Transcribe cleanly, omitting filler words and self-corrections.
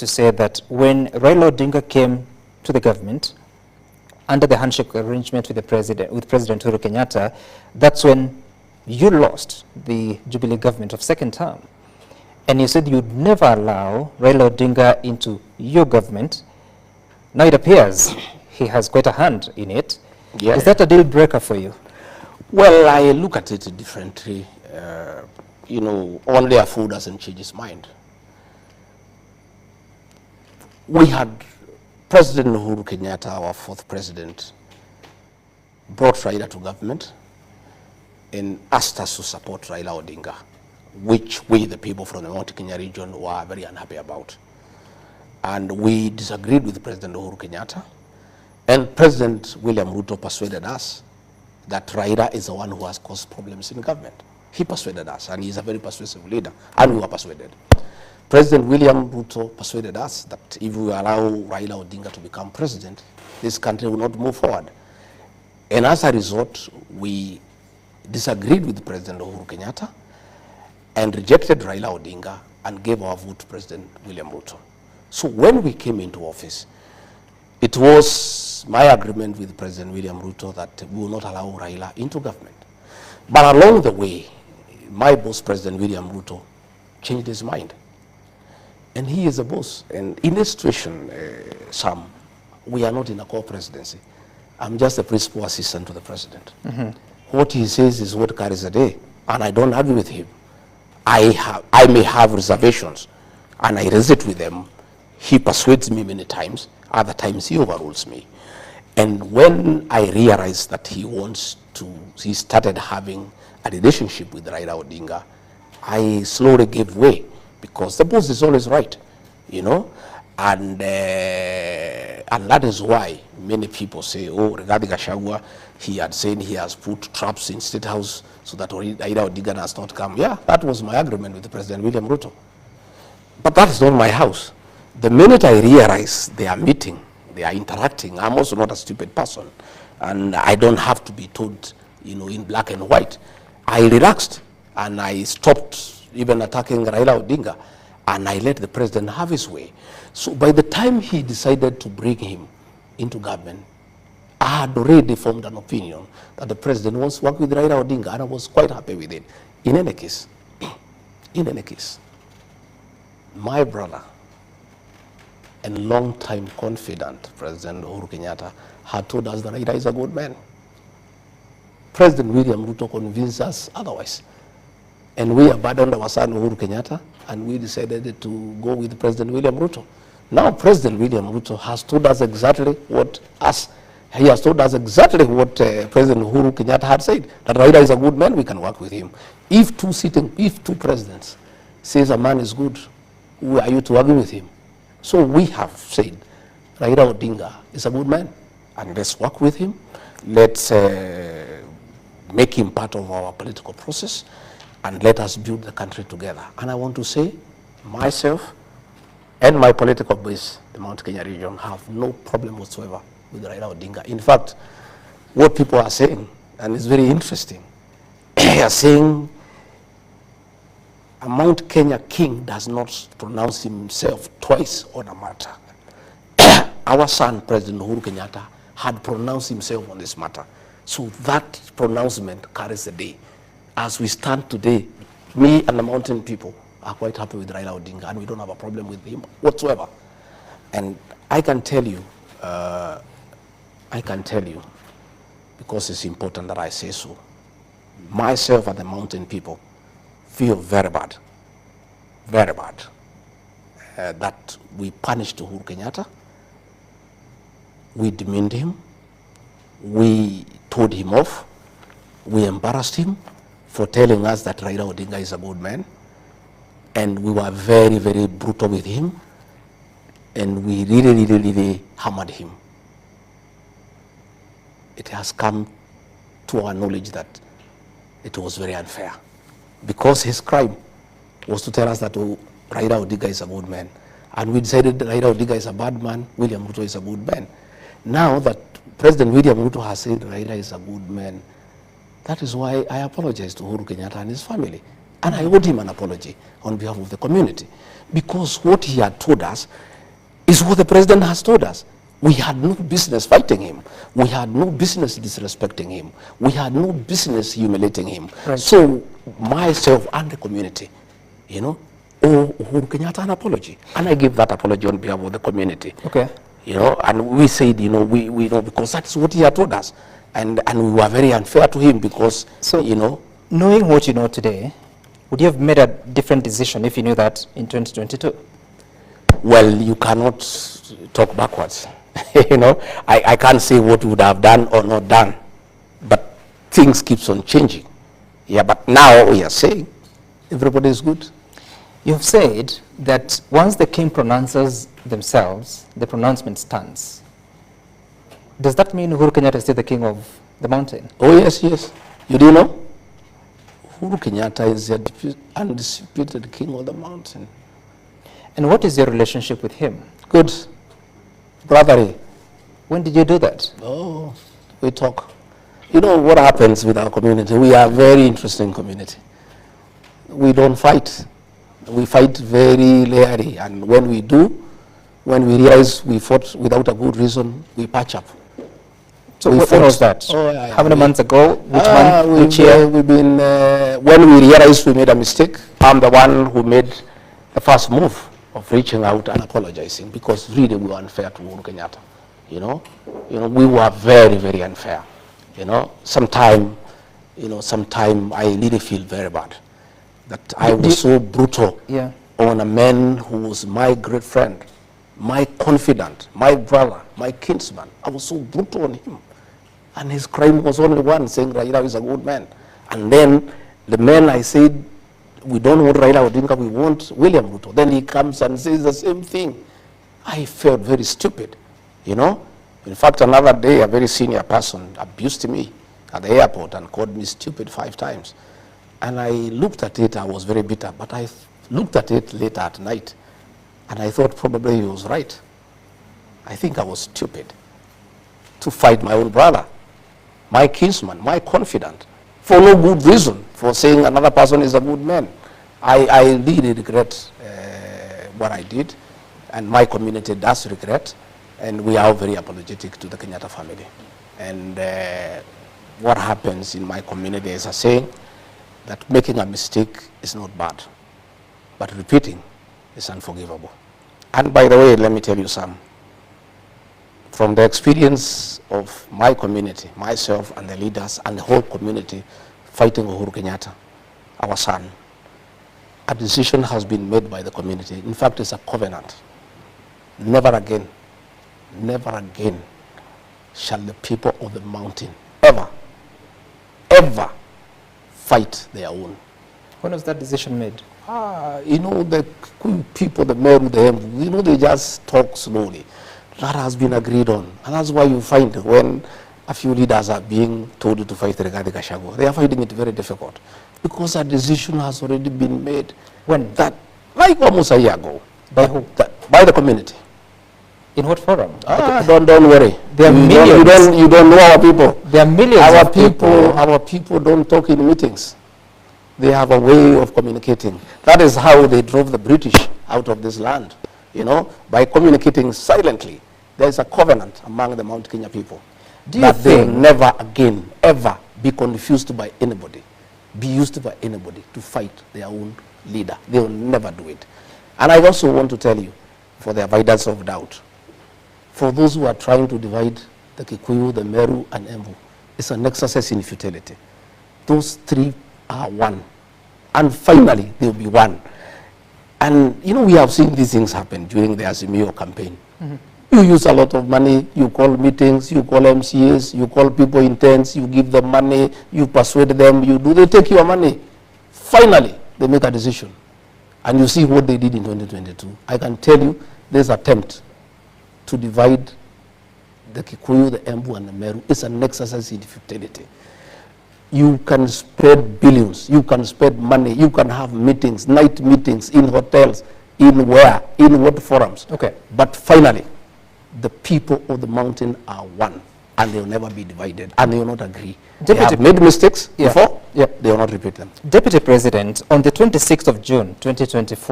to say that when Raila Odinga came to the government, under the handshake arrangement with President Uhuru Kenyatta, that's when you lost the Jubilee government of second term. And you said you'd never allow Raila Odinga into your government. Now it appears he has quite a hand in it. Yeah. Is that a deal breaker for you? Well, I look at it differently. You know, only a fool doesn't change his mind. We had President Uhuru Kenyatta, our fourth president, brought Raila to government and asked us to support Raila Odinga, which we, the people from the Mount Kenya region, were very unhappy about. And we disagreed with President Uhuru Kenyatta, and President William Ruto persuaded us that Raila is the one who has caused problems in government. He persuaded us, and he's a very persuasive leader, and we were persuaded. President William Ruto persuaded us that if we allow Raila Odinga to become president, this country will not move forward. And as a result, we disagreed with President Uhuru Kenyatta and rejected Raila Odinga and gave our vote to President William Ruto. So when we came into office, it was my agreement with President William Ruto that we will not allow Raila into government. But along the way, my boss, President William Ruto, changed his mind. And he is a boss. And in this situation, Sam, we are not in a co-presidency. I'm just a principal assistant to the president. What he says is what carries the day, and I don't argue with him. I may have reservations, and I raise it with them. He persuades me many times. Other times he overrules me. And when I realized that he started having a relationship with Raila Odinga, I slowly gave way, because the boss is always right, you know, and that is why many people say, oh, regarding Gachagua, he had said he has put traps in State House so that Raila Odinga has not come. Yeah, that was my agreement with President William Ruto. But that is not my house. The minute I realize they are meeting, they are interacting, I'm also not a stupid person, and I don't have to be told, you know, in black and white. I relaxed, and I stopped even attacking Raila Odinga, and I let the president have his way. So by the time he decided to bring him into government, I had already formed an opinion that the president wants to work with Raila Odinga, and I was quite happy with it. In any case, my brother and long-time confidant, President Uhuru Kenyatta, had told us that Raila is a good man. President William Ruto convinced us otherwise. And we abandoned our son Uhuru Kenyatta, and we decided to go with President William Ruto. Now President William Ruto has told us exactly what President Uhuru Kenyatta had said, that Raila is a good man, we can work with him. If two presidents says a man is good, who are you to argue with him? So we have said Raila Odinga is a good man, and let's work with him. Let's make him part of our political process, and let us build the country together. And I want to say, myself and my political base, the Mount Kenya region, have no problem whatsoever with Raila Odinga. In fact, what people are saying, and it's very interesting, they are saying a Mount Kenya king does not pronounce himself twice on a matter. Our son, President Uhuru Kenyatta, had pronounced himself on this matter. So that pronouncement carries the day. As we stand today, me and the mountain people are quite happy with Raila Odinga, and we don't have a problem with him whatsoever. And I can tell you, because it's important that I say so, myself and the mountain people feel very bad, that we punished Uhuru Kenyatta, we demeaned him, we told him off, we embarrassed him for telling us that Raila Odinga is a good man, and we were very, very brutal with him, and we really hammered him. It has come to our knowledge that it was very unfair, because his crime was to tell us that Raila Odinga is a good man, and we decided that Raila Odinga is a bad man, William Ruto is a good man. Now that President William Ruto has said Raila is a good man, that is why I apologize to Uhuru Kenyatta and his family. And I owed him an apology on behalf of the community. Because what he had told us Is what the president has told us. We had no business fighting him. We had no business disrespecting him. We had no business humiliating him. Right. So myself and the community, you know, owe Uhuru Kenyatta an apology. And I give that apology on behalf of the community. Okay. You know, and we said, you know, we know, because that's what he had told us. And we were very unfair to him because, so, you know. Knowing what you know today, would you have made a different decision if you knew that in 2022? Well, you cannot talk backwards. You know, I can't say what we would have done or not done, but things keeps on changing. Yeah, but now we are saying everybody is good. You've said that once the king pronounces themselves, the pronouncement stands. Does that mean Uhuru Kenyatta is still the king of the mountain? Oh, yes, yes. You do know? Uhuru Kenyatta is the undisputed king of the mountain. And what is your relationship with him? Good. Brotherly. When did you do that? Oh, we talk. You know what happens with our community? We are a very interesting community. We don't fight. We fight very rarely, and when we do, when we realize we fought without a good reason, we patch up. So what was that? Oh, yeah, How many months ago? Which month? Which year? We've been, when we realized we made a mistake, I'm the one who made the first move of reaching out and apologizing, because really we were unfair to Uhuru Kenyatta. You know, we were very, very unfair. You know, sometime I really feel very bad that I was so brutal on a man who was my great friend, my confidant, my brother, my kinsman. I was so brutal on him. And his crime was only one, saying Raila is a good man. And then the man I said, we don't want Raila ODINGA, we want William Ruto. Then he comes and says the same thing. I felt very stupid, you know. In fact, another day, a very senior person abused me at the airport and called me stupid 5 times. And I looked at it, I was very bitter, but I looked at it later at night, and I thought probably he was right. I think I was stupid to fight my own brother, my kinsman, my confidant, for no good reason, for saying another person is a good man. I really regret what I did, and my community does regret, and we are very apologetic to the Kenyatta family. And what happens in my community is a saying that making a mistake is not bad, but repeating is unforgivable. And by the way, let me tell you some. From the experience of my community, myself and the leaders and the whole community fighting Uhuru Kenyatta, our son, a decision has been made by the community. In fact, it's a covenant. Never again shall the people of the mountain ever fight their own. When was that decision made? You know, the people, the Meru, the Embu, you know, they just talk slowly. That has been agreed on. And that's why you find when a few leaders are being told to fight regarding Gachagua, they are finding it very difficult, because a decision has already been made. When? That, like almost a year ago. By who? By the community. In what forum? Don't worry. There are millions. You don't know our people. There are millions of people. Our people don't talk in meetings. They have a way of communicating. That is how they drove the British out of this land, you know, by communicating silently. There is a covenant among the Mount Kenya people that they will never again, ever be confused by anybody, be used by anybody to fight their own leader. They will never do it. And I also want to tell you, for the avoidance of doubt, for those who are trying to divide the Kikuyu, the Meru, and Embu, it's an exercise in futility. Those 3 are one. And finally, they will be one. And, you know, we have seen these things happen during the Azimio campaign. You use a lot of money, you call meetings, you call MCAs, you call people in tents, you give them money, you persuade them, they take your money. Finally, they make a decision. And you see what they did in 2022. I can tell you, this attempt to divide the Kikuyu, the Embu, and the Meru is an exercise in futility. You can spend billions, you can spend money, you can have meetings, night meetings in hotels, in where, in what forums. Okay. But finally, the people of the mountain are one, and they will never be divided, and they will not agree. They have made mistakes before, they will not repeat them. Deputy President, on the 26th of June, 2024,